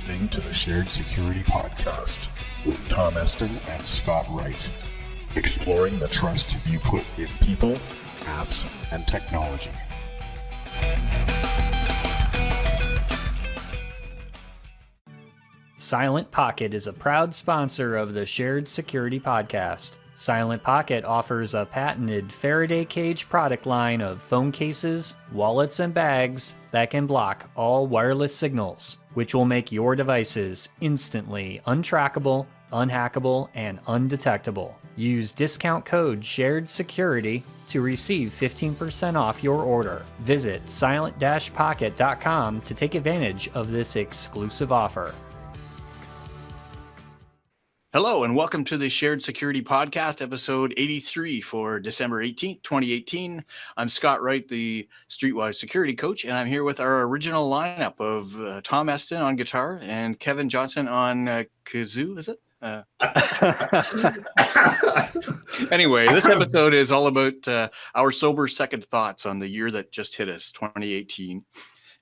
listening to the Shared Security Podcast with Tom Eston and Scott Wright, exploring the trust you put in people, apps, and technology. Silent Pocket is a proud sponsor of the Shared Security Podcast. Silent Pocket offers a patented Faraday cage product line of phone cases, wallets, and bags that can block all wireless signals, which will make your devices instantly untrackable, unhackable, and undetectable. Use discount code SHAREDSECURITY to receive 15% off your order. Visit silent-pocket.com to take advantage of this exclusive offer. Hello, and welcome to the Shared Security Podcast, episode 83 for December 18th, 2018. I'm Scott Wright, the Streetwise Security Coach, and I'm here with our original lineup of Tom Eston on guitar and Kevin Johnson on kazoo, is it? Anyway, this episode is all about our sober second thoughts on the year that just hit us, 2018.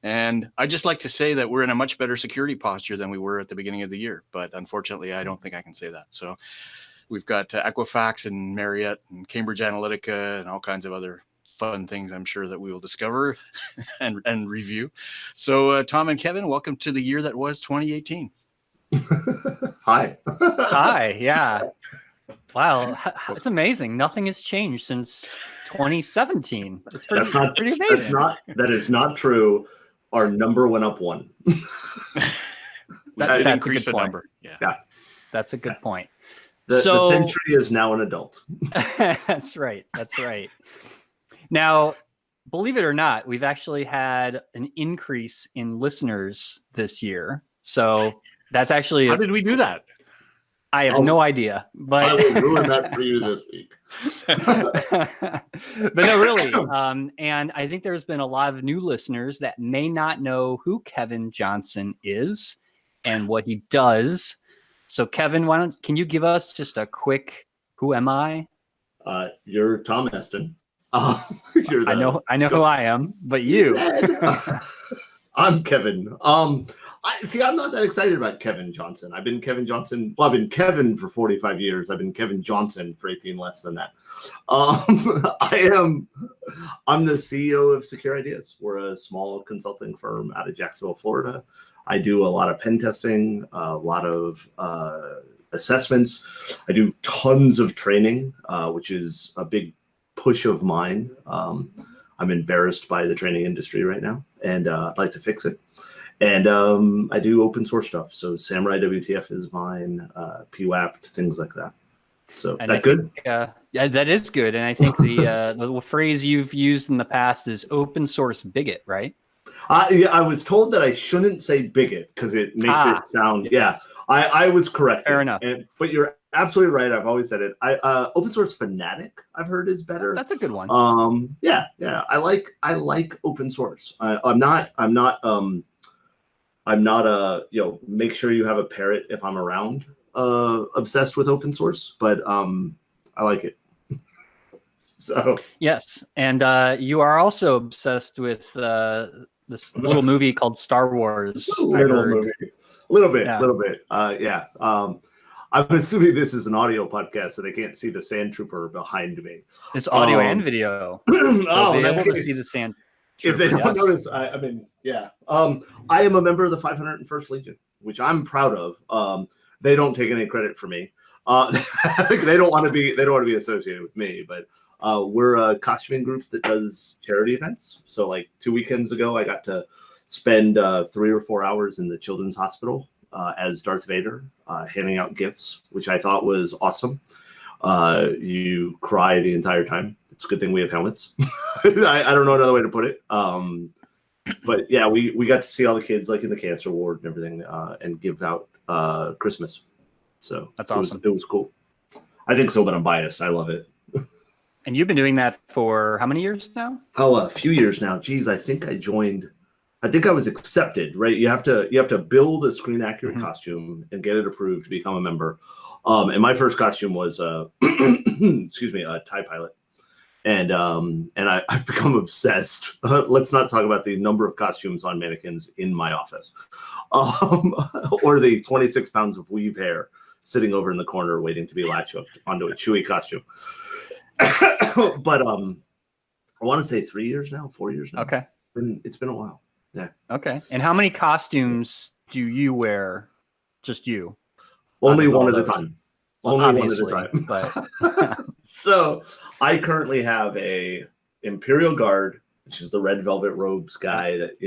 And I'd just like to say that we're in a much better security posture than we were at the beginning of the year. But unfortunately, I don't think I can say that. So we've got Equifax and Marriott and Cambridge Analytica and all kinds of other fun things I'm sure that we will discover and review. So Tom and Kevin, welcome to the year that was 2018. Hi. Hi, yeah. Wow, it's amazing. Nothing has changed since 2017. It's pretty amazing. That is not true. Our number went up one. That increase the number. Yeah. That's a good point. The century is now an adult. That's right. Now, believe it or not, we've actually had an increase in listeners this year. So that's actually... How did we do that? I have no idea, but I will ruin that for you this week. But no, really. And I think there's been a lot of new listeners that may not know who Kevin Johnson is and what he does. So Kevin, can you give us just a quick, who am I? You're Tom Eston. I know who I am, but you. I'm Kevin. I'm not that excited about Kevin Johnson. I've been Kevin Johnson. Well, I've been Kevin for 45 years. I've been Kevin Johnson for 18 less than that. I'm the CEO of Secure Ideas. We're a small consulting firm out of Jacksonville, Florida. I do a lot of pen testing, a lot of assessments. I do tons of training, which is a big push of mine. I'm embarrassed by the training industry right now, and I'd like to fix it. And I do open source stuff. So Samurai WTF is mine, PWAP, things like that. So and that good? Yeah, that is good. And I think the phrase you've used in the past is open source bigot, right? Yeah, I was told that I shouldn't say bigot because it makes it sound, I was correct. Fair enough. But you're absolutely right. I've always said it. Open source fanatic, I've heard, is better. That's a good one. Yeah. I like open source. I'm not make sure you have a parrot if I'm around, obsessed with open source, but I like it. So yes, and you are also obsessed with this little movie called Star Wars. A little bit. I'm assuming this is an audio podcast, so they can't see the sand trooper behind me. It's audio and video. They'll be able to see the sand. If they don't notice, I am a member of the 501st Legion, which I'm proud of. They don't take any credit for me. They don't want to be associated with me, but we're a costuming group that does charity events. So like 2 weekends ago, I got to spend 3 or 4 hours in the children's hospital as Darth Vader, handing out gifts, which I thought was awesome. You cry the entire time. It's a good thing we have helmets. I don't know another way to put it. But yeah, we got to see all the kids like in the cancer ward and everything, and give out Christmas. So that's awesome. It was cool. I think so, but I'm biased. I love it. And you've been doing that for how many years now? Oh, a few years now. Geez, I think I was accepted, right? You have to build a screen accurate costume and get it approved to become a member. And my first costume was a TIE pilot. I've become obsessed. Let's not talk about the number of costumes on mannequins in my office, or the 26 pounds of weave hair sitting over in the corner waiting to be latched up onto a Chewie costume. But I want to say 3 years now, 4 years now. Okay. It's been a while. Yeah. Okay. And how many costumes do you wear? Just you? Only one at a those? time. Well, Only one at a obviously, time. but So I currently have a Imperial Guard, which is the red velvet robes guy that,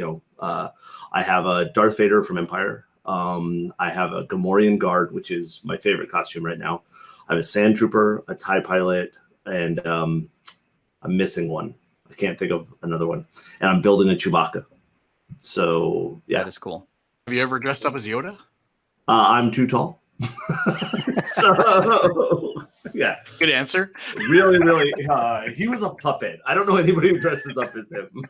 I have a Darth Vader from Empire. I have a Gamorrean Guard, which is my favorite costume right now. I have a Sand Trooper, a TIE Pilot, and I'm missing one. I can't think of another one. And I'm building a Chewbacca. So, yeah. that is cool. Have you ever dressed up as Yoda? I'm too tall. So, yeah. Good answer. Really, really, he was a puppet. I don't know anybody who dresses up as him.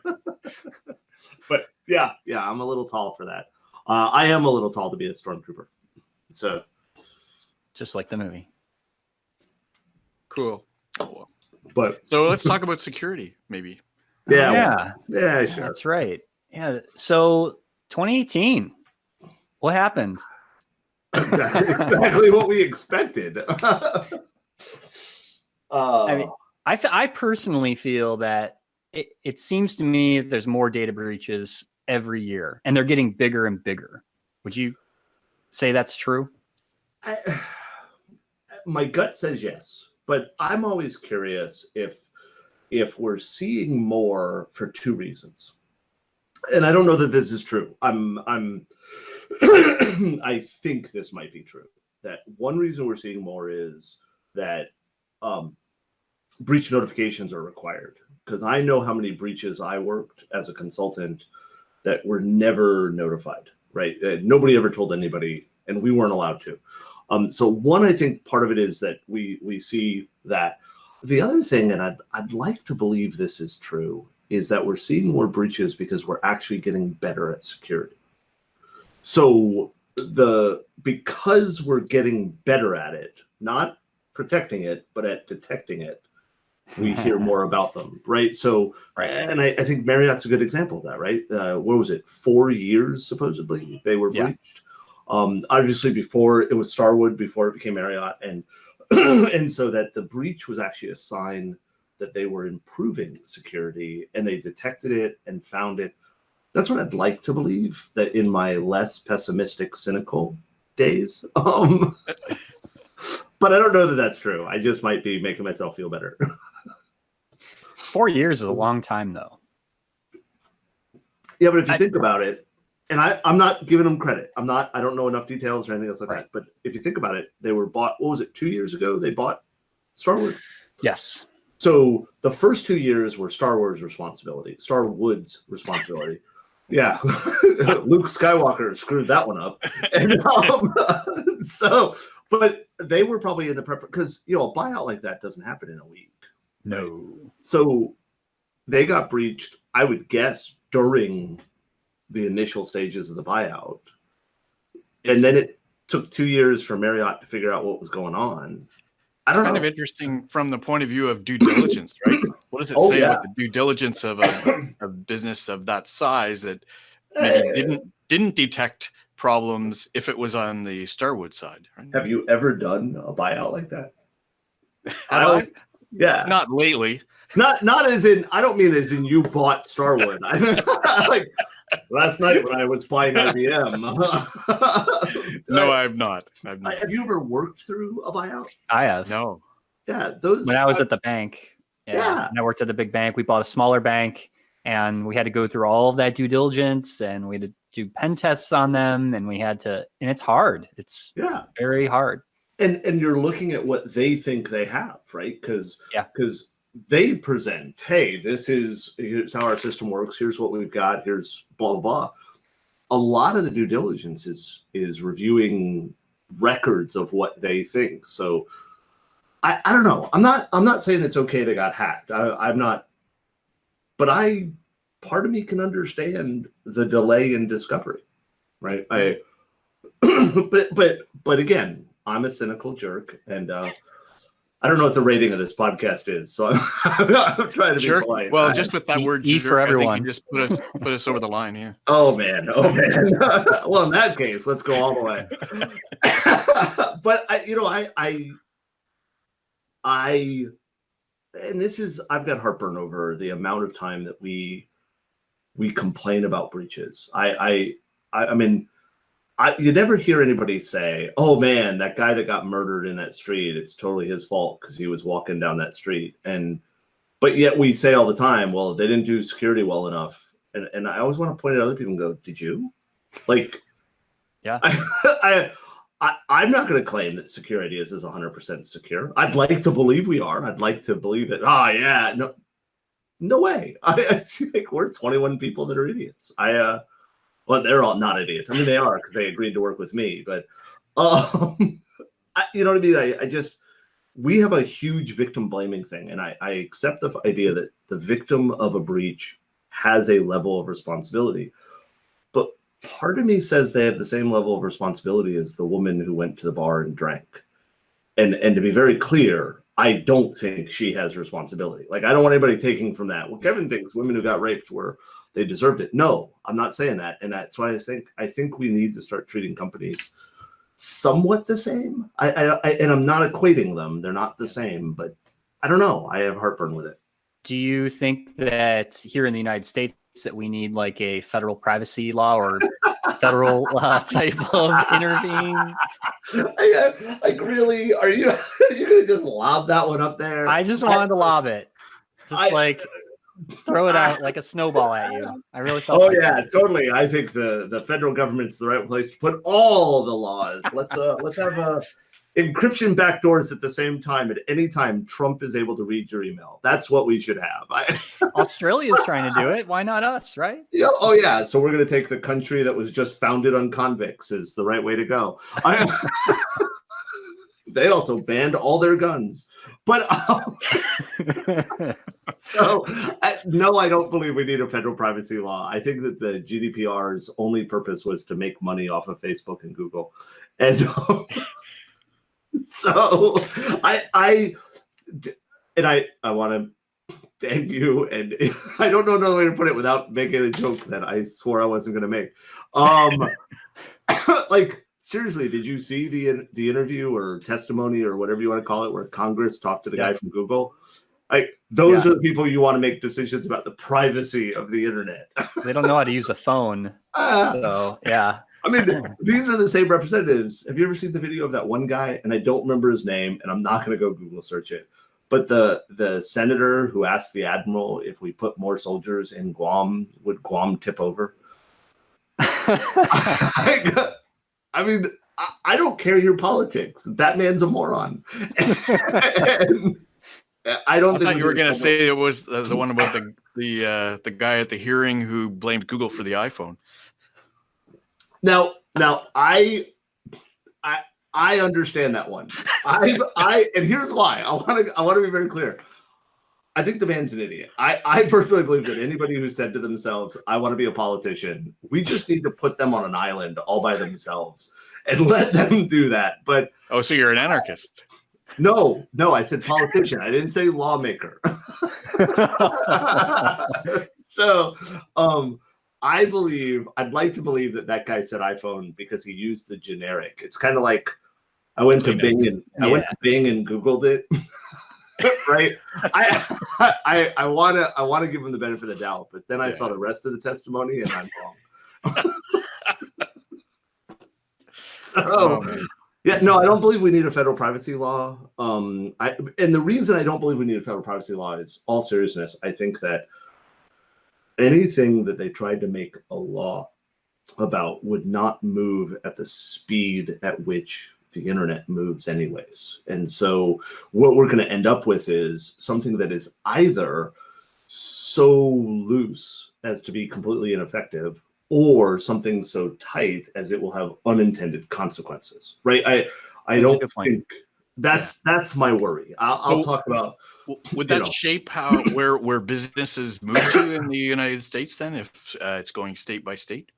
But yeah, I'm a little tall for that. I am a little tall to be a stormtrooper. So, Just like the movie. Cool. but So let's talk about security, maybe. yeah, Yeah, sure. that's right. Yeah. So 2018, what happened? Exactly what we expected. I mean, I personally feel that it seems to me that there's more data breaches every year, and they're getting bigger and bigger. Would you say that's true? My gut says yes, but I'm always curious if we're seeing more for two reasons. And I don't know that this is true. I think this might be true. That one reason we're seeing more is that breach notifications are required. Because I know how many breaches I worked as a consultant that were never notified, right? Nobody ever told anybody, and we weren't allowed to. So one, I think part of it is that we see that. The other thing, and I'd like to believe this is true, is that we're seeing more breaches because we're actually getting better at security. So because we're getting better at it, not protecting it, but at detecting it, we hear more about them, right? So, Right. And I think Marriott's a good example of that, right? What was it? 4 years supposedly they were breached. Obviously, before it was Starwood, before it became Marriott, and and so that the breach was actually a sign that they were improving security, and they detected it and found it. That's what I'd like to believe, that in my less pessimistic, cynical days. But I don't know that that's true. I just might be making myself feel better. 4 years is a long time, though. Yeah, but if you think about it, and I'm not giving them credit. I don't know enough details or anything else like that. But if you think about it, they were bought, what was it, 2 years ago? They bought Starwood. Yes. So the first 2 years were Starwood's responsibility. Yeah. Luke Skywalker screwed that one up. And but they were probably in the prep, because a buyout like that doesn't happen in a week. No. Right? So they got breached, I would guess, during the initial stages of the buyout. And then it took 2 years for Marriott to figure out what was going on. I don't know. Kind of interesting from the point of view of due diligence, right? What does it say about the due diligence of a business of that size that maybe didn't detect problems if it was on the Starwood side? Right? Have you ever done a buyout like that? Yeah, not lately. Not as in, I don't mean as in you bought Starwood. I mean, like last night when I was buying IBM. No, I've not. Have you ever worked through a buyout? I have. No. Yeah, those. When I was at the bank. Yeah. And I worked at the big bank. We bought a smaller bank, and we had to go through all of that due diligence, and we had to do pen tests on them, and and it's hard. It's very hard. And you're looking at what they think they have, right? Because they present, hey, here's how our system works. Here's what we've got. Here's blah, blah, blah. A lot of the due diligence is reviewing records of what they think. So I don't know. I'm not saying it's okay they got hacked. I'm not, but part of me can understand the delay in discovery, right? But again, I'm a cynical jerk, and I don't know what the rating of this podcast is, so I'm trying to be polite. Well, just with that word, E for I think everyone. you just put us over the line. Yeah. Oh man. Well, in that case, let's go all the way. But and this is, I've got heartburn over the amount of time that we complain about breaches. I mean, you never hear anybody say, "Oh man, that guy that got murdered in that street, it's totally his fault because he was walking down that street." But yet we say all the time, "Well, they didn't do security well enough." And I always want to point at other people and go, "Did you?" Like, Yeah. I'm not going to claim that security is 100% secure. I'd like to believe we are. I'd like to believe it. Oh yeah, no way. I think we're 21 people that are idiots. Well, they're all not idiots. I mean, they are because they agreed to work with me. But, you know what I mean? We have a huge victim blaming thing. And I accept the idea that the victim of a breach has a level of responsibility. But part of me says they have the same level of responsibility as the woman who went to the bar and drank. And to be very clear, I don't think she has responsibility. Like, I don't want anybody taking from that. Well, Kevin thinks women who got raped they deserved it. No, I'm not saying that. And that's why I think we need to start treating companies somewhat the same. And I'm not equating them. They're not the same, but I don't know. I have heartburn with it. Do you think that here in the United States that we need like a federal privacy law or federal type of intervene? Like, really? Are you going to just lob that one up there? I just wanted to lob it. Just throw it out like a snowball at you. I really felt. Oh yeah, totally. I think the federal government's the right place to put all the laws. Let's have encryption backdoors at the same time. At any time, Trump is able to read your email. That's what we should have. Australia's trying to do it. Why not us, right? Yeah. Oh yeah. So we're going to take the country that was just founded on convicts is the right way to go. They also banned all their guns. But no, I don't believe we need a federal privacy law. I think that the GDPR's only purpose was to make money off of Facebook and Google. And so I want to thank you. And I don't know another way to put it without making a joke that I swore I wasn't going to make. Like, seriously, did you see the interview or testimony or whatever you want to call it, where Congress talked to the guy from Google? Like, those are the people you want to make decisions about the privacy of the internet. They don't know how to use a phone. So, yeah. I mean, these are the same representatives. Have you ever seen the video of that one guy? And I don't remember his name, and I'm not going to go Google search it. But the senator who asked the admiral if we put more soldiers in Guam, would Guam tip over? I mean, I don't care your politics. That man's a moron. And I don't. I thought you were going to say it was the one about the guy at the hearing who blamed Google for the iPhone. Now, I understand that one. And here's why. I want to be very clear. I think the man's an idiot. I personally believe that anybody who said to themselves, "I want to be a politician," we just need to put them on an island all by themselves and let them do that. But so you're an anarchist? No, I said politician. I didn't say lawmaker. So, I'd like to believe that guy said iPhone because he used the generic. It's kind of like I went to Bing and Googled it. Right. I want to give him the benefit of the doubt, but then I saw the rest of the testimony and I'm wrong. I don't believe we need a federal privacy law. And the reason I don't believe we need a federal privacy law is, all seriousness, I think that anything that they tried to make a law about would not move at the speed at which the internet moves anyways. And so what we're going to end up with is something that is either so loose as to be completely ineffective, or something so tight as it will have unintended consequences, right? I don't think that's my worry. I'll talk about. Would that shape where businesses move to in the United States then, if it's going state by state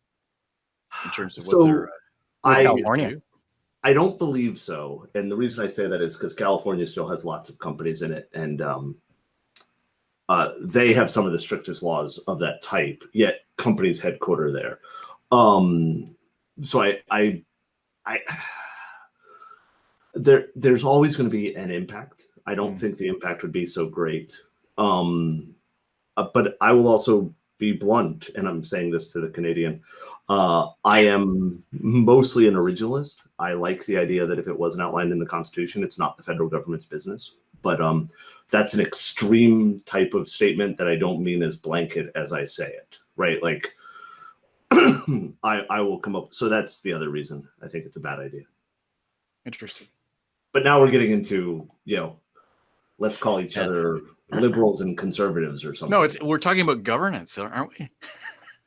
in terms of what they're California? I don't believe so. And the reason I say that is because California still has lots of companies in it, and they have some of the strictest laws of that type, yet companies headquarter there. So there's always going to be an impact. I don't think the impact would be so great. But I will also be blunt, and I'm saying this to the Canadian. I am mostly an originalist. I like the idea that if it wasn't outlined in the Constitution, it's not the federal government's business. But that's an extreme type of statement that I don't mean as blanket as I say it, right? Like, I will come up. So that's the other reason I think it's a bad idea. Interesting. But now we're getting into, let's call each other liberals and conservatives or something. No, we're talking about governance, aren't we?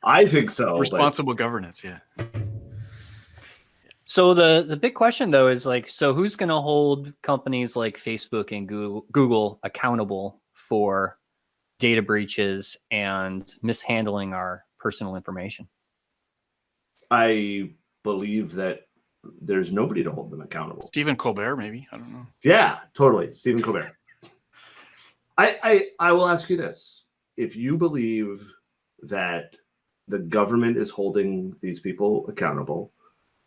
I think so. Responsible governance, yeah. So the big question though is like, so who's going to hold companies like Facebook and Google accountable for data breaches and mishandling our personal information? I believe that there's nobody to hold them accountable. Stephen Colbert, maybe. I don't know. Yeah, totally. Stephen Colbert. I will ask you this. If you believe that the government is holding these people accountable,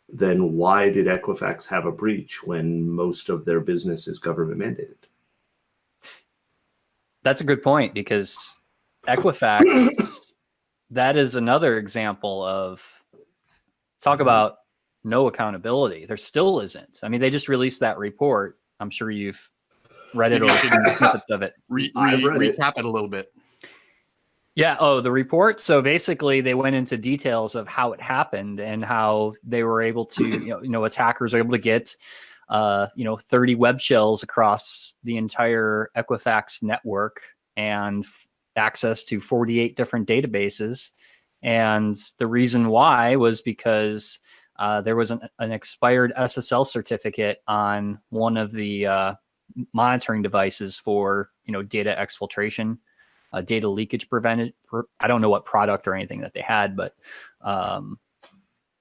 then why did Equifax have a breach when most of their business is government mandated? That's a good point, because Equifax, that is another example of, talk about no accountability. There still isn't. I mean, they just released that report. I'm sure you've read it or seen snippets of it. Recap it a little bit. Yeah. Oh, the report. So basically, they went into details of how it happened and how they were able to, attackers are able to get, 30 web shells across the entire Equifax network and access to 48 different databases. And the reason why was because there was an expired SSL certificate on one of the monitoring devices for, data exfiltration. Data leakage prevented. I don't know what product or anything that they had, but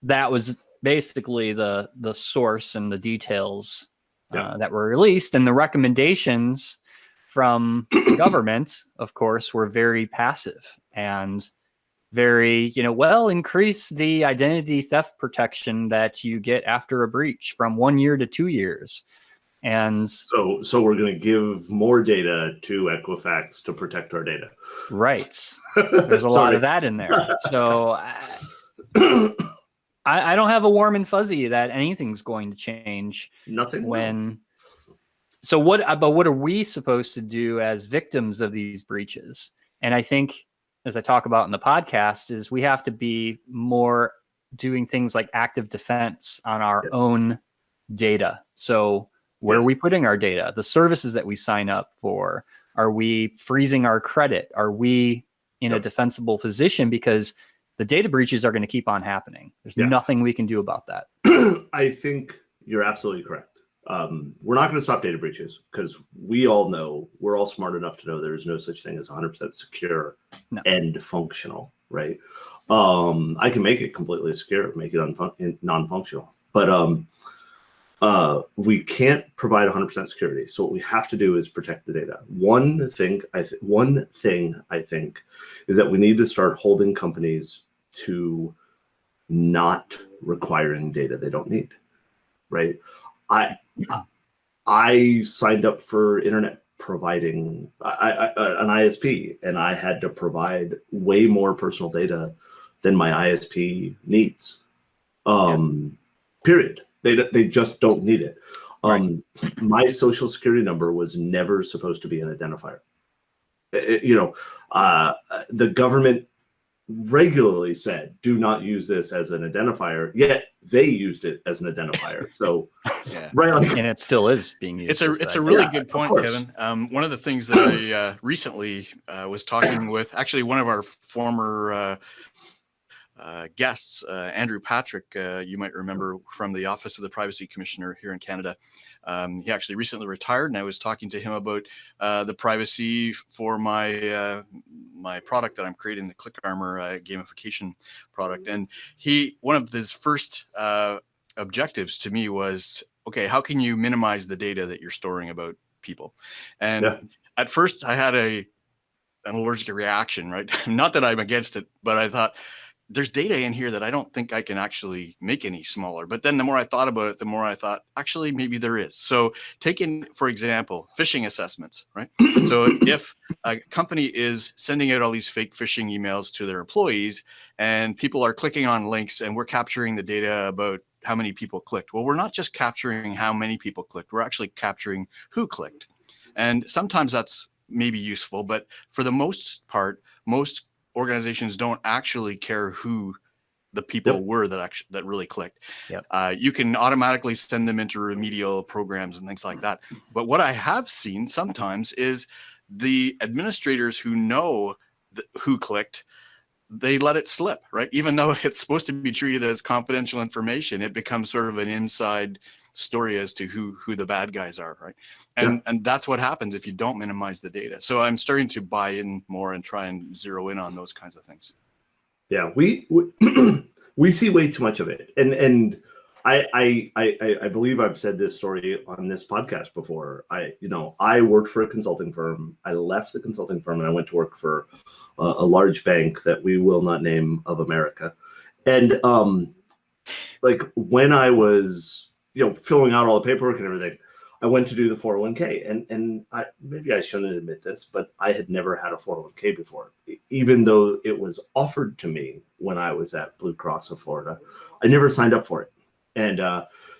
that was basically the source and the details that were released. And the recommendations from the government, of course, were very passive and very, increase the identity theft protection that you get after a breach from 1 year to 2 years. And so we're going to give more data to Equifax to protect our data. Right. There's a lot of that in there. So I don't have a warm and fuzzy that anything's going to change. Nothing. So what are we supposed to do as victims of these breaches? And I think, as I talk about in the podcast, is we have to be more doing things like active defense on our own data. So where are we putting our data? The services that we sign up for, are we freezing our credit? Are we in a defensible position? Because the data breaches are going to keep on happening. There's nothing we can do about that. I think you're absolutely correct. We're not going to stop data breaches because we all know, we're all smart enough to know there is no such thing as 100% secure and functional, right? I can make it completely secure, make it non-functional, but we can't provide 100% security. So what we have to do is protect the data. One thing I think is that we need to start holding companies to not requiring data they don't need, right? I signed up for internet providing an ISP, and I had to provide way more personal data than my ISP needs. Period. They just don't need it. My social security number was never supposed to be an identifier. The government regularly said, do not use this as an identifier, yet they used it as an identifier. So, and it still is being used. It's a really good point, Kevin. One of the things that I recently was talking with, actually one of our former guests, Andrew Patrick, you might remember from the Office of the Privacy Commissioner here in Canada. He actually recently retired, and I was talking to him about the privacy for my my product that I'm creating, the Click Armor gamification product. And one of his first objectives to me was, okay, how can you minimize the data that you're storing about people? And at first I had an allergic reaction, right? Not that I'm against it, but I thought there's data in here that I don't think I can actually make any smaller. But then the more I thought about it, the more I thought, actually, maybe there is. So taking, for example, phishing assessments, right? So if a company is sending out all these fake phishing emails to their employees and people are clicking on links and we're capturing the data about how many people clicked. Well, we're not just capturing how many people clicked, we're actually capturing who clicked. And sometimes that's maybe useful, but for the most part, most organizations don't actually care who the people were that really clicked. You can automatically send them into remedial programs and things like that. But what I have seen sometimes is the administrators who know who clicked, they let it slip, right? Even though it's supposed to be treated as confidential information, it becomes sort of an inside story as to who the bad guys are, right? And that's what happens if you don't minimize the data. So I'm starting to buy in more and try and zero in on those kinds of things. Yeah, we see way too much of it, and I believe I've said this story on this podcast before. I worked for a consulting firm. I left the consulting firm and I went to work for a large bank that we will not name of America. And like when I was filling out all the paperwork and everything, I went to do the 401k, and maybe I shouldn't admit this, but I had never had a 401k before, even though it was offered to me when I was at Blue Cross of Florida. I never signed up for it. And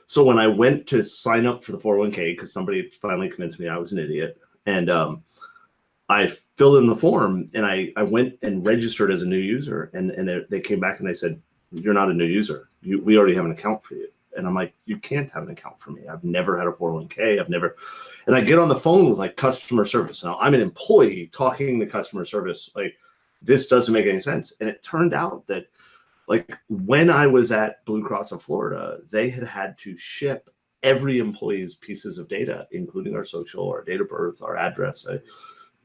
so when I went to sign up for the 401k, because somebody finally convinced me I was an idiot, and I filled in the form and I went and registered as a new user, and they came back and they said, "You're not a new user. We already have an account for you." And I'm like, "You can't have an account for me. I've never had a 401k. And I get on the phone with like customer service. Now I'm an employee talking to customer service. Like, this doesn't make any sense. And it turned out that like when I was at Blue Cross of Florida, they had to ship every employee's pieces of data, including our social, our date of birth, our address,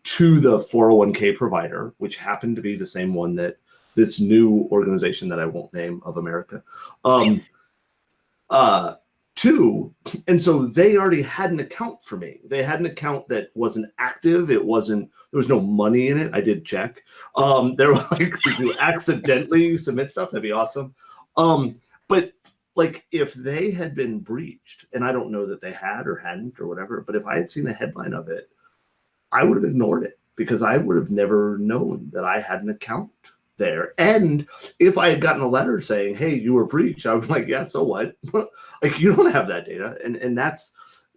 to the 401k provider, which happened to be the same one that this new organization that I won't name of America, and so they already had an account for me. They had an account that wasn't active. There was no money in it. I did check. They were like, if you accidentally submit stuff, that'd be awesome. But like if they had been breached, and I don't know that they had or hadn't or whatever, but if I had seen a headline of it, I would have ignored it because I would have never known that I had an account there. And if I had gotten a letter saying, "Hey, you were breached," I would be like, "Yeah, so what?" Like, you don't have that data. And that's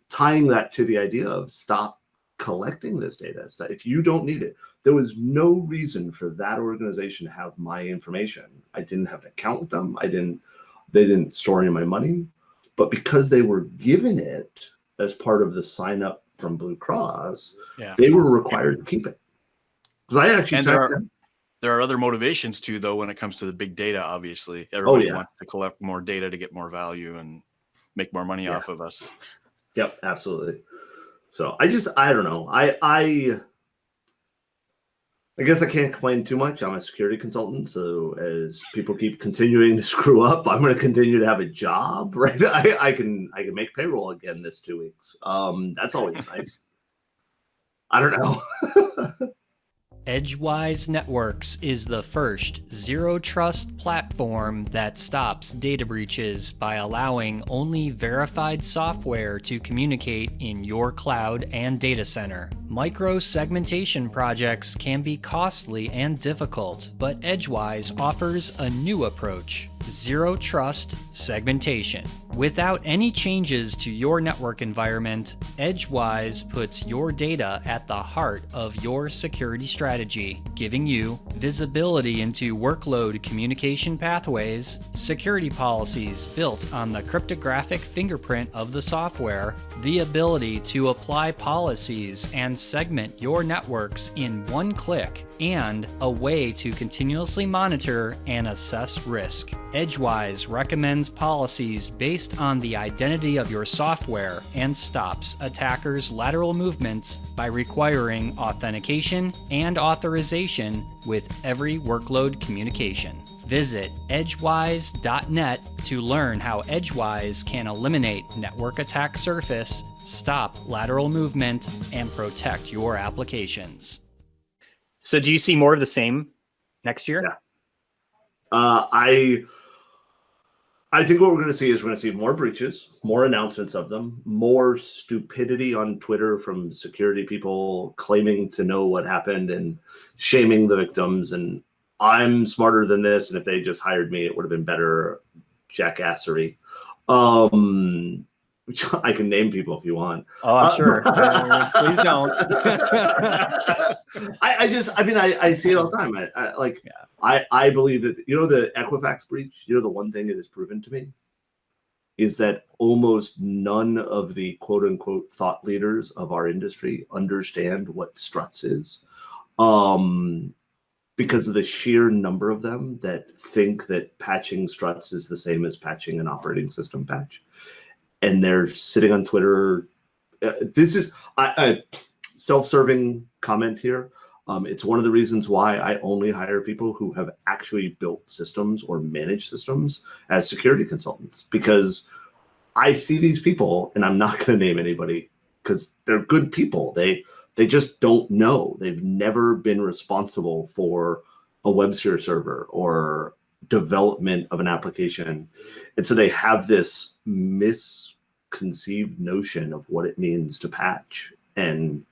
tying that to the idea of stop collecting this data. If you don't need it, there was no reason for that organization to have my information. I didn't have an account with them. They didn't store any of my money, but because they were given it as part of the sign up from Blue Cross, they were required to keep it. Because I actually there are other motivations too, though, when it comes to the big data. Obviously, everybody wants to collect more data to get more value and make more money off of us. Yep, absolutely. So I don't know. I guess I can't complain too much. I'm a security consultant, so as people keep continuing to screw up, I'm going to continue to have a job, right? I can make payroll again this 2 weeks. That's always nice. I don't know. Edgewise Networks is the first zero-trust platform that stops data breaches by allowing only verified software to communicate in your cloud and data center. Micro-segmentation projects can be costly and difficult, but Edgewise offers a new approach: zero-trust segmentation. Without any changes to your network environment, Edgewise puts your data at the heart of your security strategy, giving you visibility into workload communication pathways, security policies built on the cryptographic fingerprint of the software, the ability to apply policies and segment your networks in one click, and a way to continuously monitor and assess risk. Edgewise recommends policies based on the identity of your software and stops attackers' lateral movements by requiring authentication and authorization with every workload communication. Visit edgewise.net to learn how Edgewise can eliminate network attack surface, stop lateral movement, and protect your applications. So do you see more of the same next year? Yeah. I think what we're going to see is we're going to see more breaches, more announcements of them, more stupidity on Twitter from security people claiming to know what happened and shaming the victims. And I'm smarter than this, and if they just hired me, it would have been better jackassery. I can name people if you want. Oh, I'm sure. Please don't. I see it all the time. I believe that, the Equifax breach, the one thing it has proven to me is that almost none of the quote unquote thought leaders of our industry understand what struts is. Because of the sheer number of them that think that patching struts is the same as patching an operating system patch. And they're sitting on Twitter. This is a self-serving comment here. It's one of the reasons why I only hire people who have actually built systems or managed systems as security consultants, because I see these people, and I'm not going to name anybody because they're good people. They just don't know. They've never been responsible for a WebSphere server or development of an application. And so they have this misconceived notion of what it means to patch. And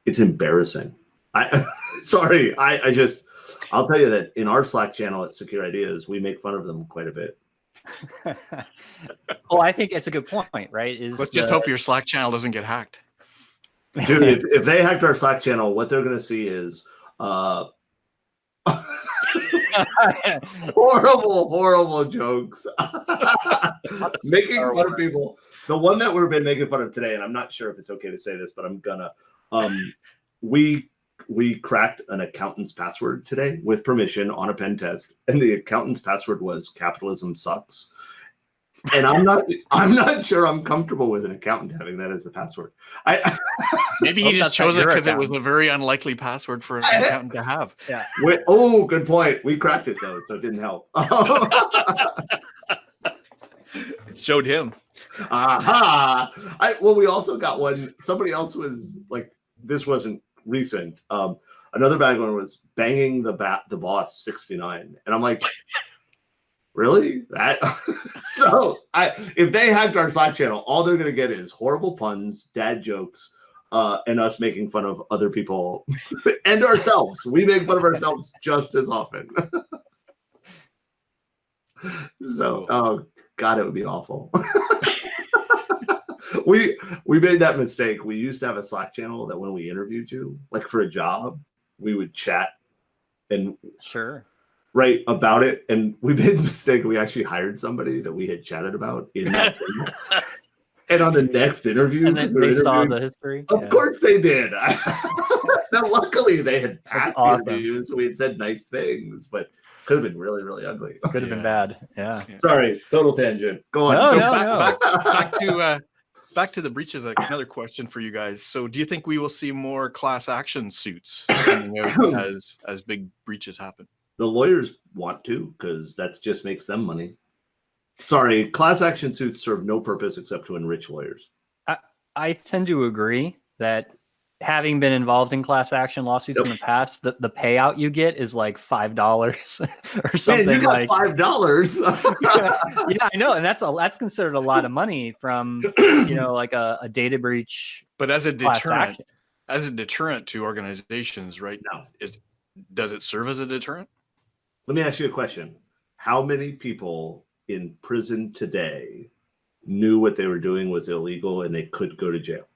it's embarrassing. I'll tell you that in our Slack channel at Secure Ideas, we make fun of them quite a bit. Well, I think it's a good point, right? Let's just hope your Slack channel doesn't get hacked. Dude, if they hacked our Slack channel, what they're going to see is horrible jokes. Making fun of people. The one that we've been making fun of today, and I'm not sure if it's okay to say this, but I'm gonna. We cracked an accountant's password today with permission on a pen test, and the accountant's password was "capitalism sucks." And I'm not sure I'm comfortable with an accountant having that as the password. Maybe he just chose it because it was a very unlikely password for an accountant to have. Yeah. Good point. We cracked it though, so it didn't help. It showed him. Aha! We also got one. Somebody else was like, this wasn't recent. Another bad one was banging the boss 69, and I'm like. Really? So if they hacked our Slack channel, all they're going to get is horrible puns, dad jokes, and us making fun of other people and ourselves. We make fun of ourselves just as often. So, oh God, it would be awful. We made that mistake. We used to have a Slack channel that when we interviewed you, like for a job, we would chat and write about it, and we made the mistake. We actually hired somebody that we had chatted about in that thing. And on the next interview, and then they saw the history. Of course they did. Now, luckily, they had passed the interviews, so we had said nice things, but could have been really, really ugly. Could have been bad. Yeah. Sorry, total tangent. Go on. Back to the breaches. Another question for you guys. So, do you think we will see more class action suits coming out as big breaches happen? The lawyers want to, because that just makes them money. Sorry, class action suits serve no purpose except to enrich lawyers. I tend to agree that having been involved in class action lawsuits in the past, the payout you get is like $5 or something. Man, you got like $5. Yeah, I know, and that's considered a lot of money from like a data breach. But as a deterrent to organizations, right now, does it serve as a deterrent? Let me ask you a question. How many people in prison today knew what they were doing was illegal and they could go to jail?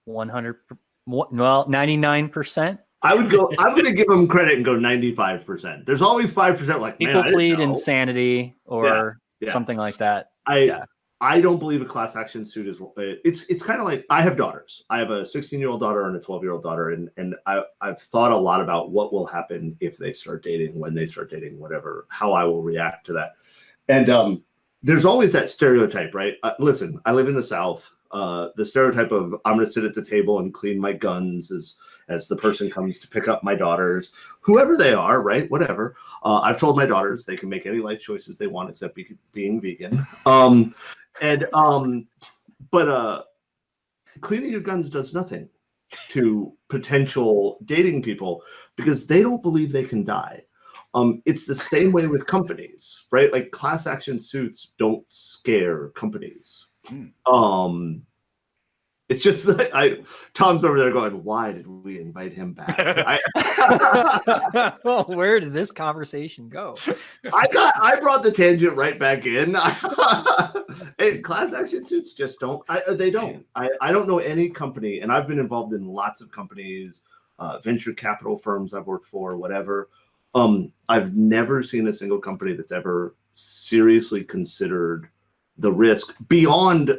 99%. I'm going to give them credit and go 95%. There's always 5% like people plead insanity or something like that. I don't believe a class action suit is. It's kind of like, I have daughters. I have a 16-year-old daughter and a 12-year-old daughter, and I've thought a lot about what will happen if they start dating, when they start dating, whatever, how I will react to that. And there's always that stereotype, right? Listen, I live in the South. The stereotype of I'm going to sit at the table and clean my guns as the person comes to pick up my daughters, whoever they are, right? Whatever. I've told my daughters they can make any life choices they want except being vegan. But cleaning your guns does nothing to potential dating people because they don't believe they can die. It's the same way with companies, right? Like class action suits don't scare companies. It's just like Tom's over there going, why did we invite him back? Well, where did this conversation go? I brought the tangent right back in. Class action suits just don't. They don't. I don't know any company, and I've been involved in lots of companies, venture capital firms I've worked for, whatever. I've never seen a single company that's ever seriously considered the risk beyond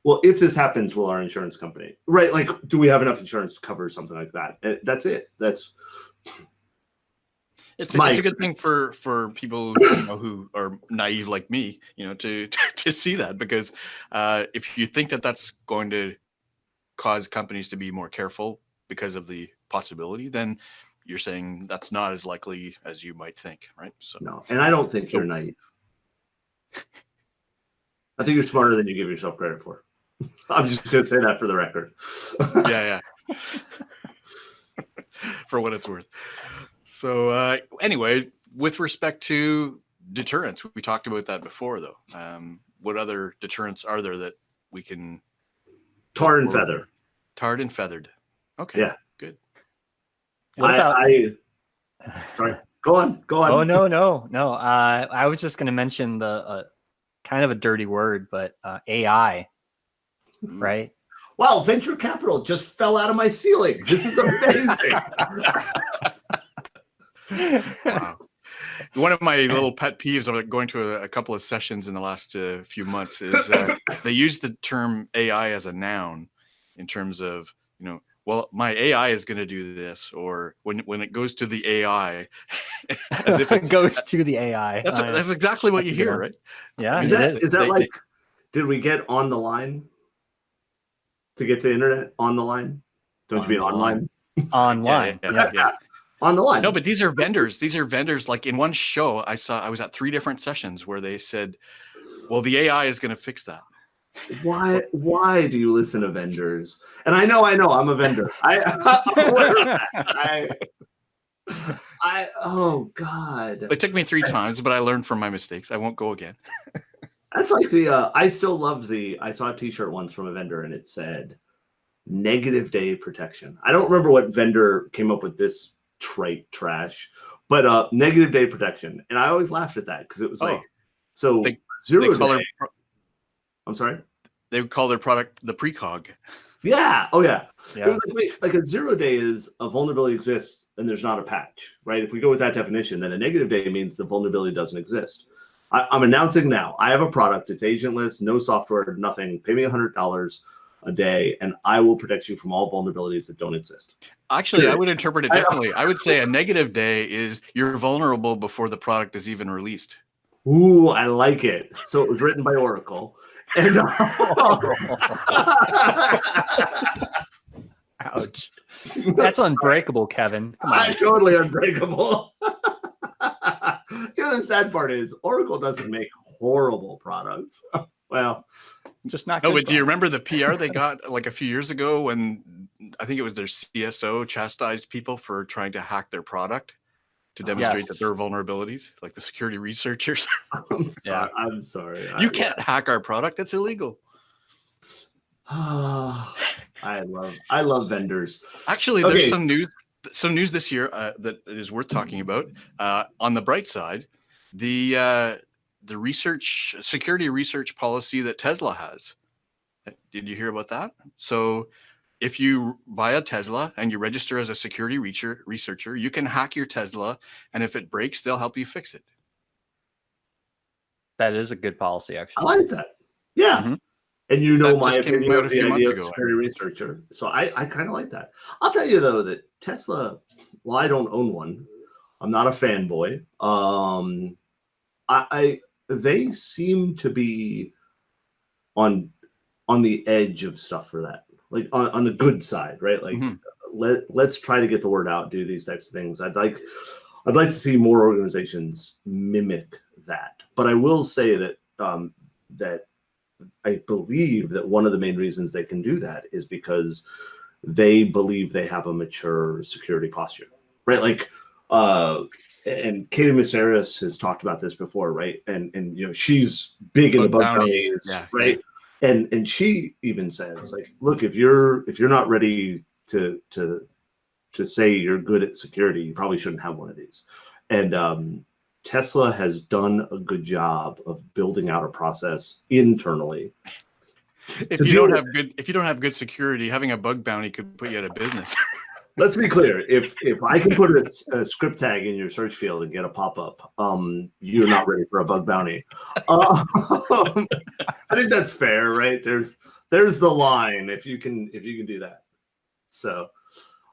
well, if this happens, will our insurance company, right? Like, do we have enough insurance to cover something like that? That's it. It's a good thing for people who are naive like me, to see that, because if you think that that's going to cause companies to be more careful because of the possibility, then you're saying that's not as likely as you might think, right? So no, and I don't think you're naive. I think you're smarter than you give yourself credit for. I'm just going to say that for the record. Yeah. For what it's worth. So anyway, with respect to deterrence, we talked about that before, though. What other deterrents are there that we can... Tarred and feathered. Tarred and feathered. Okay, yeah. Good. What about... Sorry, go on. Oh, no. I was just going to mention the kind of a dirty word, but AI. Right? Wow, venture capital just fell out of my ceiling. This is amazing. Wow. One of my little pet peeves of going to a couple of sessions in the last few months is they use the term AI as a noun in terms of, well, my AI is going to do this, or when it goes to the AI, as if it goes to the AI. That's exactly what you hear, right? Yeah. Is that like, did we get on the line? To get to internet on the line? Don't you mean online? Online. Yeah. On the line. No, but these are vendors. These are vendors. Like in one show, I was at 3 different sessions where they said, well, the AI is going to fix that. Why do you listen to vendors? And I know, I'm a vendor. Oh God. It took me 3 times, but I learned from my mistakes. I won't go again. That's like I still love I saw a t-shirt once from a vendor and it said negative day protection. I don't remember what vendor came up with this trite trash, but negative day protection. And I always laughed at that because it was zero day. I'm sorry? They would call their product the precog. Yeah. Oh yeah. It was like a 0 day is a vulnerability exists and there's not a patch, right? If we go with that definition, then a negative day means the vulnerability doesn't exist. I'm announcing now, I have a product. It's agentless, no software, nothing. Pay me $100 a day, and I will protect you from all vulnerabilities that don't exist. Actually, I would interpret it differently. I would say a negative day is you're vulnerable before the product is even released. Ooh, I like it. So it was written by Oracle. And ouch. That's unbreakable, Kevin. Come on. I'm totally unbreakable. The sad part is Oracle doesn't make horrible products. Well, just not. No, but do you remember the PR they got like a few years ago when I think it was their CSO chastised people for trying to hack their product to demonstrate that there are vulnerabilities, like the security researchers? I'm sorry. You can't hack our product. That's illegal. I love vendors. Actually, there's some news this year that is worth talking about. On the bright side, the security research policy that Tesla has. Did you hear about that? So if you buy a Tesla and you register as a security researcher, you can hack your Tesla, and if it breaks, they'll help you fix it. That is a good policy, actually. I like that. Yeah. Mm-hmm. And my opinion of the idea of security researcher. So I kind of like that. I'll tell you, though, that Tesla, well, I don't own one. I'm not a fanboy. They seem to be on the edge of stuff for that, like on the good side, right? Like let's try to get the word out, do these types of things. I'd like to see more organizations mimic that. But I will say that that I believe that one of the main reasons they can do that is because they believe they have a mature security posture, right? Like, and Katie Maceras has talked about this before, right? And she's big into bug bounties, right? Yeah. And she even says, like, look, if you're not ready to say you're good at security, you probably shouldn't have one of these. And Tesla has done a good job of building out a process internally. If you don't have good security, having a bug bounty could put you out of business. Let's be clear. If I can put a script tag in your search field and get a pop-up, you're not ready for a bug bounty. I think that's fair, right? There's the line if you can do that. So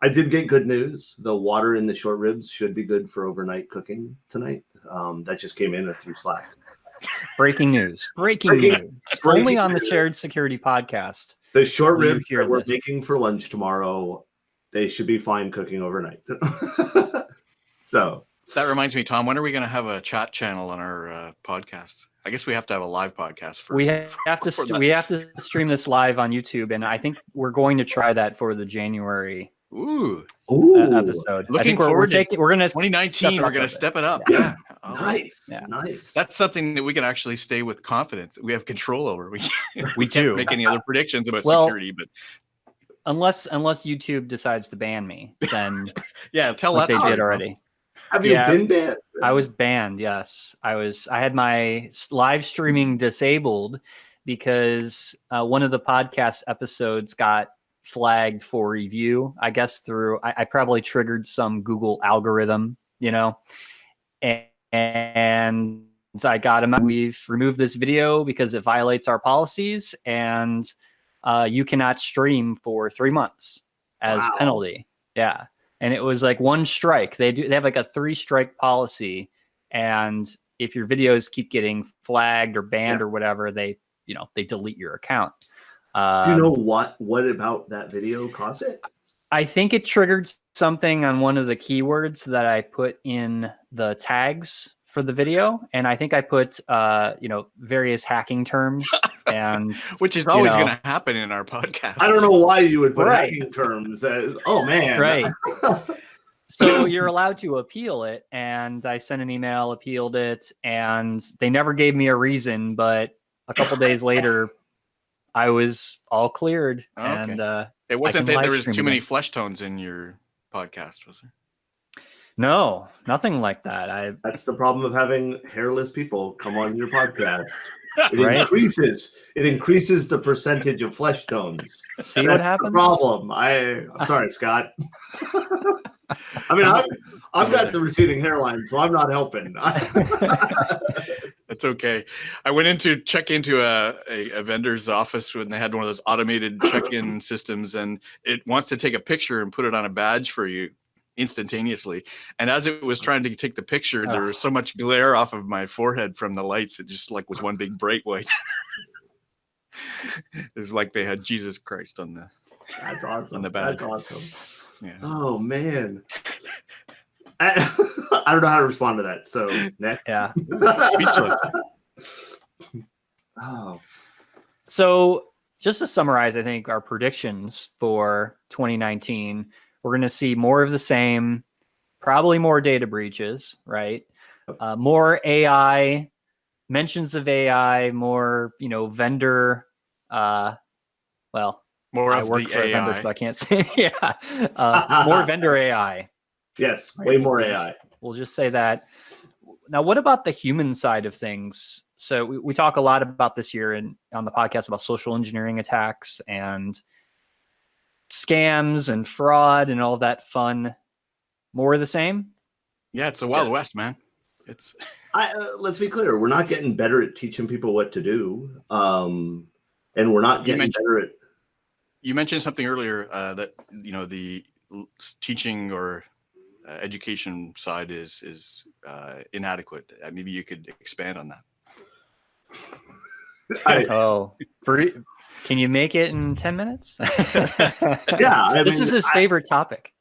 I did get good news. The water in the short ribs should be good for overnight cooking tonight. That just came in through Slack. Breaking news. Only on the Shared Security podcast. The short ribs that we're making for lunch tomorrow, they should be fine cooking overnight. So that reminds me, Tom, when are we going to have a chat channel on our podcasts? I guess we have to have a live podcast first. We have to stream this live on YouTube, and I think we're going to try that for the January episode. Looking forward to 2019. We're going to step it up. Yeah. Oh, nice. That's something that we can actually say with confidence. We have control over. We do. Can't make any other predictions about security, but unless YouTube decides to ban me, then tell what us they did already. Have you been banned? I was banned. Yes, I had my live streaming disabled because one of the podcast episodes got flagged for review. I guess through I probably triggered some Google algorithm, and I got him. We've removed this video because it violates our policies, and you cannot stream for 3 months as penalty. Yeah. And it was like one strike. They have like a 3-strike policy, and if your videos keep getting flagged or banned or whatever, they delete your account. Do you know what about that video caused it? I think it triggered something on one of the keywords that I put in the tags for the video, and I think I put various hacking terms, and which is always going to happen in our podcast. I don't know why you would put hacking terms as right. So you're allowed to appeal it, and I sent an email, appealed it, and they never gave me a reason. But a couple days later, I was all cleared, and it wasn't that there was too many flesh tones in your podcast, was there? No, nothing like that. That's the problem of having hairless people come on your podcast. It increases the percentage of flesh tones. See what happens? The problem. I'm sorry, Scott. I mean, I've got the receding hairline, so I'm not helping. That's okay. I went in to check into a vendor's office when they had one of those automated check-in systems, and it wants to take a picture and put it on a badge for you instantaneously. And as it was trying to take the picture, there was so much glare off of my forehead from the lights. It just was one big bright white. It was like they had Jesus Christ on the badge. That's awesome. Yeah. Oh man. I don't know how to respond to that. So next. Yeah. Speechless. Oh. So just to summarize, I think our predictions for 2019, we're going to see more of the same, probably more data breaches, right? More AI, mentions of AI, more, vendor, more I of work the for a AI. vendor, so I can't say, more vendor AI. Yes, way more AI. We'll just say that. Now, what about the human side of things? So we talk a lot about this year on the podcast about social engineering attacks and scams and fraud and all that fun. More of the same? Yeah, it's a Wild West, man. It's. Let's be clear. We're not getting better at teaching people what to do, and we're not getting better at. You mentioned something earlier that the teaching or education side is inadequate. Maybe you could expand on that. Can you make it in 10 minutes? Yeah, this is his favorite topic.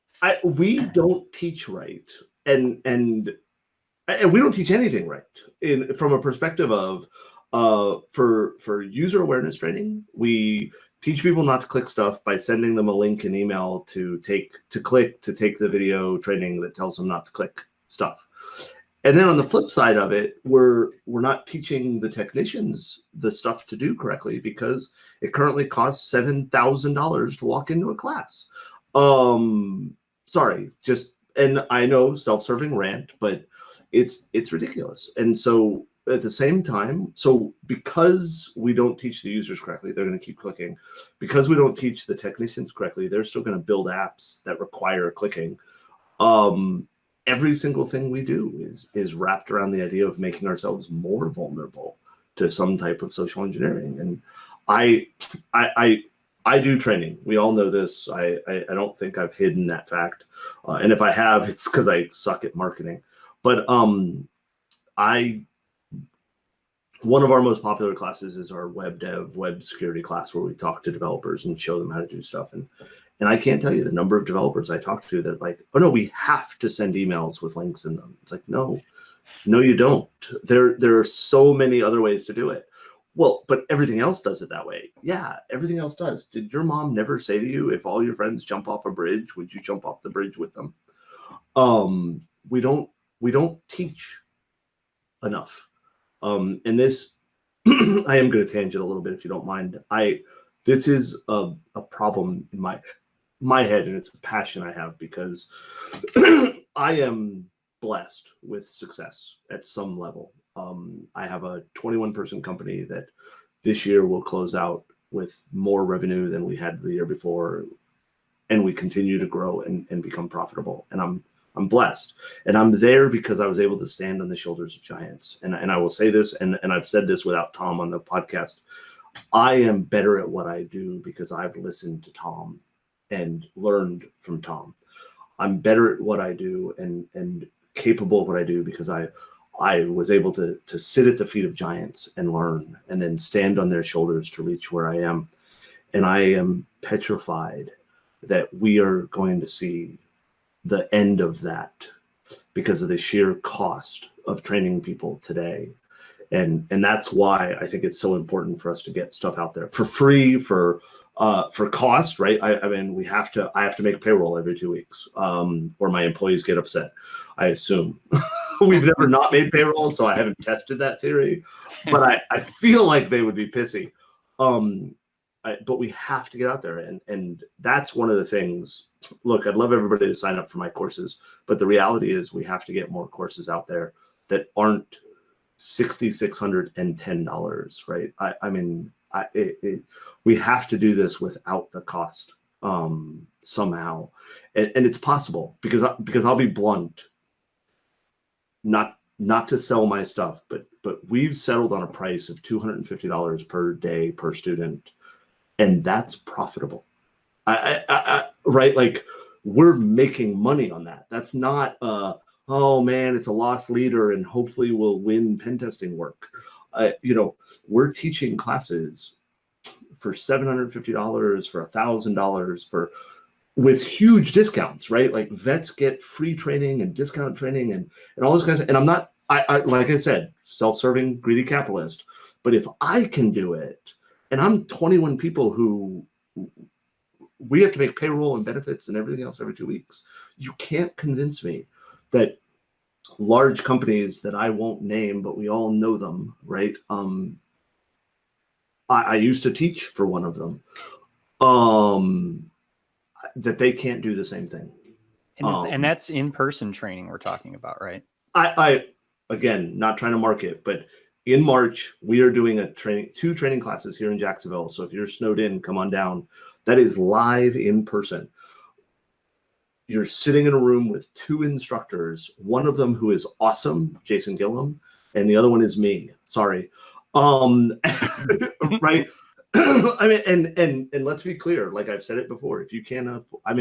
We don't teach right, and we don't teach anything right from a perspective of for user awareness training. We teach people not to click stuff by sending them a link in email to click to take the video training that tells them not to click stuff. And then on the flip side of it, we're not teaching the technicians the stuff to do correctly because it currently costs $7,000 to walk into a class. Sorry, and I know self-serving rant, but it's ridiculous. And so at the same time, so because we don't teach the users correctly, they're going to keep clicking. Because we don't teach the technicians correctly, they're still going to build apps that require clicking. Every single thing we do is wrapped around the idea of making ourselves more vulnerable to some type of social engineering. And I do training. We all know this. I don't think I've hidden that fact. And if I have, it's because I suck at marketing. But one of our most popular classes is our web dev, web security class, where we talk to developers and show them how to do stuff. And I can't tell you the number of developers I talk to that like, oh no, we have to send emails with links in them. It's like, no, you don't. There are so many other ways to do it. Well, but everything else does it that way. Yeah, everything else does. Did your mom never say to you, if all your friends jump off a bridge, would you jump off the bridge with them? We don't teach enough. And this, I am going to tangent a little bit if you don't mind. This is a problem in my head, and it's a passion I have because I am blessed with success at some level. I have a 21-person company that this year will close out with more revenue than we had the year before, and we continue to grow and become profitable. And I'm blessed, and I'm there because I was able to stand on the shoulders of giants. And I will say this, and I've said this without Tom on the podcast. I am better at what I do because I've listened to Tom and learned from Tom. I'm better at what I do and capable of what I do because I was able to sit at the feet of giants and learn and then stand on their shoulders to reach where I am. And I am petrified that we are going to see the end of that because of the sheer cost of training people today. And that's why I think it's so important for us to get stuff out there for free, for cost, right? I mean, I have to make payroll every 2 weeks, or my employees get upset, I assume. We've never not made payroll, so I haven't tested that theory, but I feel like they would be pissy. But we have to get out there, and that's one of the things. Look, I'd love everybody to sign up for my courses, but the reality is we have to get more courses out there that aren't $6,610, right? I mean, we have to do this without the cost somehow, and it's possible because I'll be blunt. Not to sell my stuff, but we've settled on a price of $250 per day per student, and that's profitable. Right? Like we're making money on that. That's not oh man, it's a lost leader and hopefully we'll win pen testing work. We're teaching classes for $750, for $1,000, with huge discounts, right? Like vets get free training and discount training and all this kind of. And I'm not, I like I said, self-serving, greedy capitalist. But if I can do it, and I'm 21 people who we have to make payroll and benefits and everything else every 2 weeks, you can't convince me that large companies that I won't name, but we all know them, right? I used to teach for one of them. That they can't do the same thing. And that's in-person training we're talking about, right? I again, not trying to market, but in March, we are doing two training classes here in Jacksonville. So if you're snowed in, come on down. That is live in person. You're sitting in a room with two instructors, one of them who is awesome, Jason Gillum, and the other one is me. Sorry. Right. I mean, and let's be clear, like I've said it before, if you can't, I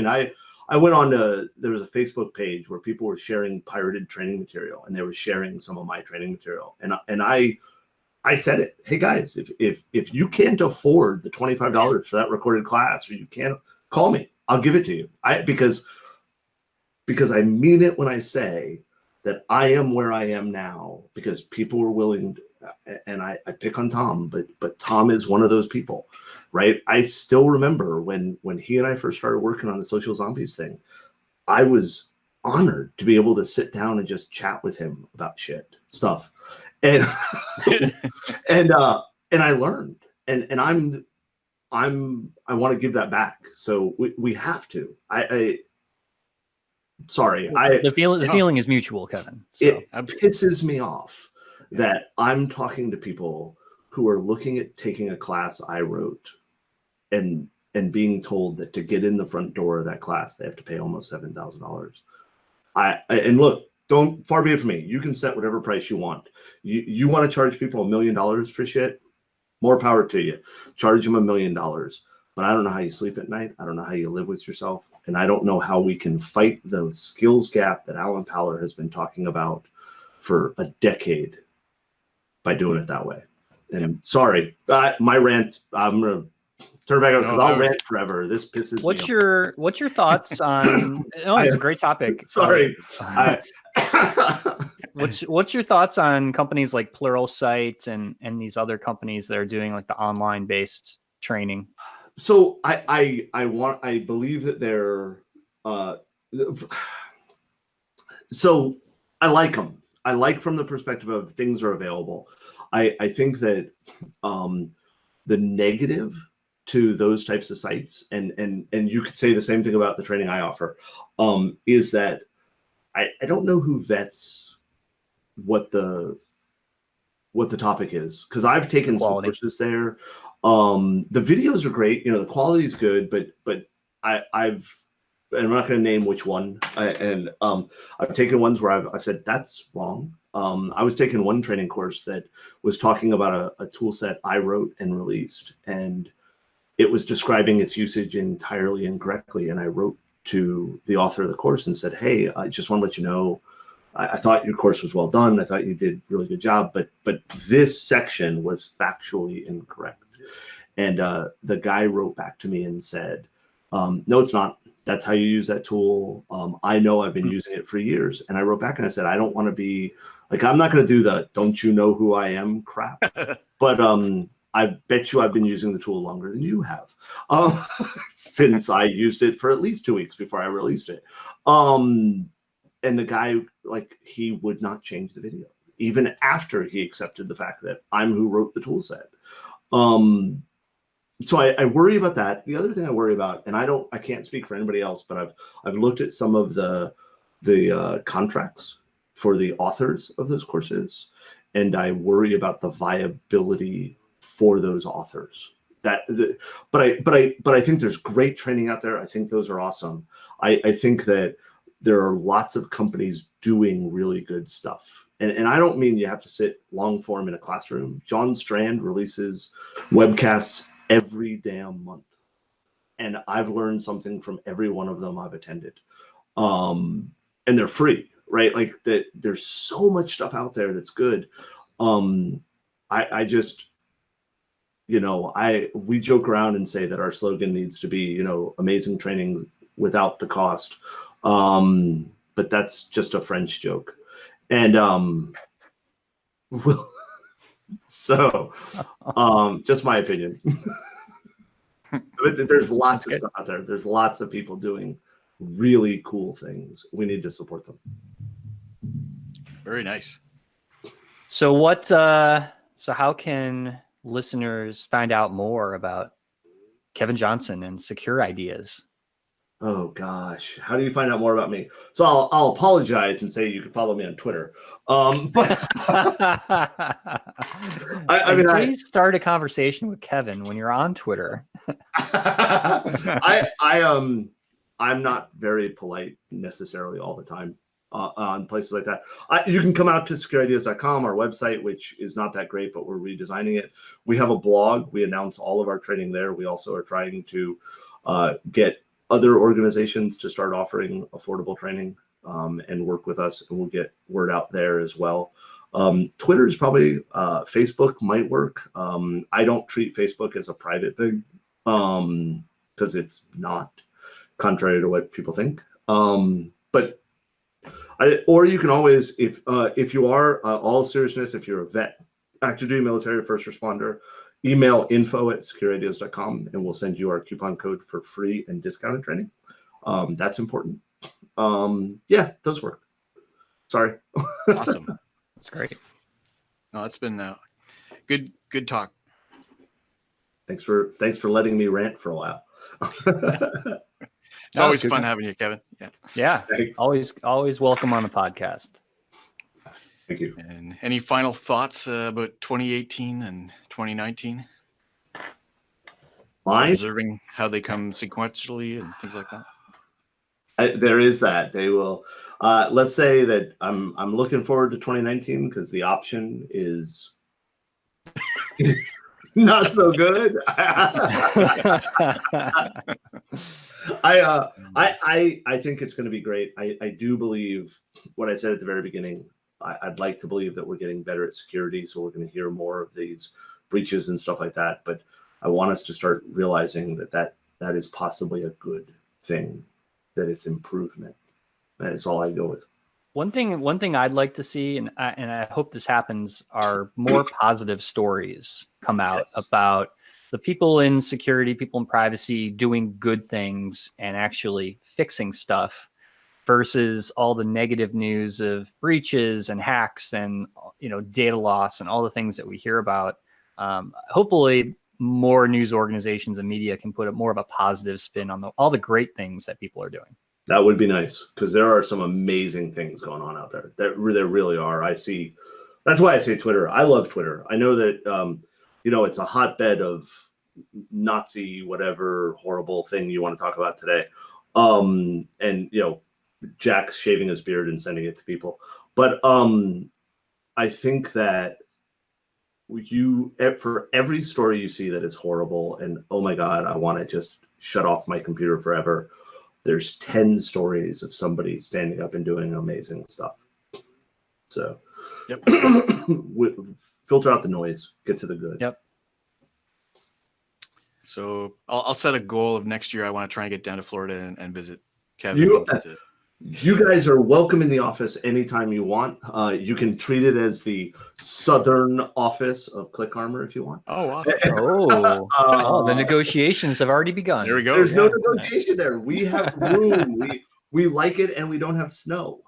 went on there was a Facebook page where people were sharing pirated training material and they were sharing some of my training material. And I I said it. Hey guys, if you can't afford the $25 for that recorded class, or you can't, call me. I'll give it to you. Because I mean it when I say that I am where I am now because people were willing. And I pick on Tom, but Tom is one of those people, right? I still remember when he and I first started working on the social zombies thing. I was honored to be able to sit down and just chat with him about stuff, and and I learned, and I want to give that back. So we have to. The feeling is mutual, Kevin. So. It pisses me off that I'm talking to people who are looking at taking a class I wrote and being told that to get in the front door of that class, they have to pay almost $7,000. And look, don't far be it from me. You can set whatever price you want. You want to charge people $1 million for shit? More power to you. Charge them $1 million. But I don't know how you sleep at night. I don't know how you live with yourself. And I don't know how we can fight the skills gap that Alan Paller has been talking about for a decade by doing it that way. And sorry, my rant, I'm going to turn back on because I'll rant forever. This pisses me off. What's your thoughts on, it's a great topic. Sorry. What's your thoughts on companies like Pluralsight and these other companies that are doing like the online based training? So I believe that they're, so I like them. I like from the perspective of things are available. I think that the negative to those types of sites, and you could say the same thing about the training I offer, is that I don't know who vets what the topic is, because I've taken some courses there. The videos are great, the quality is good, but I'm not going to name which one. I've taken ones where I've said that's wrong. I was taking one training course that was talking about a tool set I wrote and released, and it was describing its usage entirely incorrectly. And I wrote to the author of the course and said, hey, I just want to let you know, I thought your course was well done. I thought you did a really good job, but this section was factually incorrect. And the guy wrote back to me and said, no, it's not. That's how you use that tool. I know I've been using it for years. And I wrote back and I said, I don't want to be like, I'm not going to do the don't you know who I am crap. But I bet you I've been using the tool longer than you have, since I used it for at least 2 weeks before I released it. And the guy, he would not change the video, even after he accepted the fact that I'm who wrote the tool set. So I worry about that. The other thing I worry about, and I can't speak for anybody else, but I've looked at some of the contracts for the authors of those courses, and I worry about the viability for those authors. But I think there's great training out there. I think those are awesome. I think that there are lots of companies doing really good stuff. And I don't mean you have to sit long form in a classroom. John Strand releases webcasts every damn month, and I've learned something from every one of them I've attended, and they're free, right? There's so much stuff out there that's good. I just, we joke around and say that our slogan needs to be, amazing training without the cost, but that's just a French joke. And so just my opinion. There's lots of stuff out there. There's lots of people doing really cool things. We need to support them. Very nice. So how can listeners find out more about Kevin Johnson and Secure Ideas? Oh gosh, how do you find out more about me? So I'll apologize and say you can follow me on Twitter. But please start a conversation with Kevin when you're on Twitter. I'm not very polite necessarily all the time on places like that. You can come out to secureideas.com, our website, which is not that great, but we're redesigning it. We have a blog. We announce all of our training there. We also are trying to get other organizations to start offering affordable training and work with us, and we'll get word out there as well. Twitter is probably, Facebook might work. I don't treat Facebook as a private thing because it's not, contrary to what people think. But or you can always, if you are, all seriousness, if you're a vet, active duty military, first responder, email info@securitideas.com and we'll send you our coupon code for free and discounted training. That's important. Yeah, those work. Sorry. Awesome. That's great. No, it's been good talk. Thanks for letting me rant for a while. It's always fun having you, Kevin. Yeah. Yeah. Thanks. Always welcome on the podcast. Thank you. And any final thoughts about 2018 and 2019? Mine? Observing how they come sequentially and things like that. There is that. They will. Let's say that I'm looking forward to 2019 because the option is not so good. I think it's going to be great. I do believe what I said at the very beginning. I'd like to believe that we're getting better at security, so we're going to hear more of these breaches and stuff like that. But I want us to start realizing that is possibly a good thing, that it's improvement. That's all I go with. One thing I'd like to see, and I hope this happens, are more positive stories come out about the people in security, people in privacy doing good things and actually fixing stuff, versus all the negative news of breaches and hacks and data loss and all the things that we hear about. Hopefully, more news organizations and media can put more of a positive spin on all the great things that people are doing. That would be nice, because there are some amazing things going on out there. There really are. That's why I say Twitter. I love Twitter. I know that it's a hotbed of Nazi whatever horrible thing you want to talk about today. And Jack's shaving his beard and sending it to people. But I think that for every story you see that is horrible and oh my God, I want to just shut off my computer forever, there's 10 stories of somebody standing up and doing amazing stuff. So filter out the noise, get to the good. Yep. So I'll set a goal of next year. I want to try and get down to Florida and visit Kevin. You guys are welcome in the office anytime you want. You can treat it as the southern office of Click Armor if you want. Oh, awesome. The negotiations have already begun. There we go. There's no negotiation there. We have room. we like it, and we don't have snow.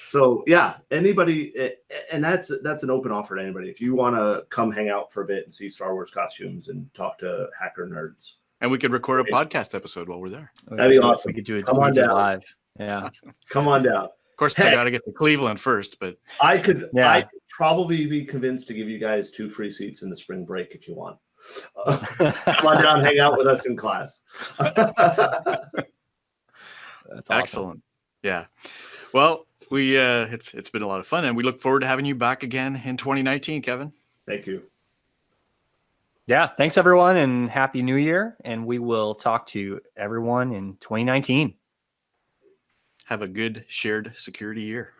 So yeah, anybody, and that's an open offer to anybody. If you want to come hang out for a bit and see Star Wars costumes and talk to hacker nerds. And we could record a podcast episode while we're there. That'd be awesome. We could do it. Come on down. Live. Yeah. Come on down. Of course, I got to get to Cleveland first, but I could probably be convinced to give you guys 2 free seats in the spring break if you want. Come on down, hang out with us in class. That's awesome. Excellent. Yeah. Well, we it's been a lot of fun, and we look forward to having you back again in 2019, Kevin. Thank you. Yeah. Thanks, everyone, and Happy New Year. And we will talk to everyone in 2019. Have a good shared security year.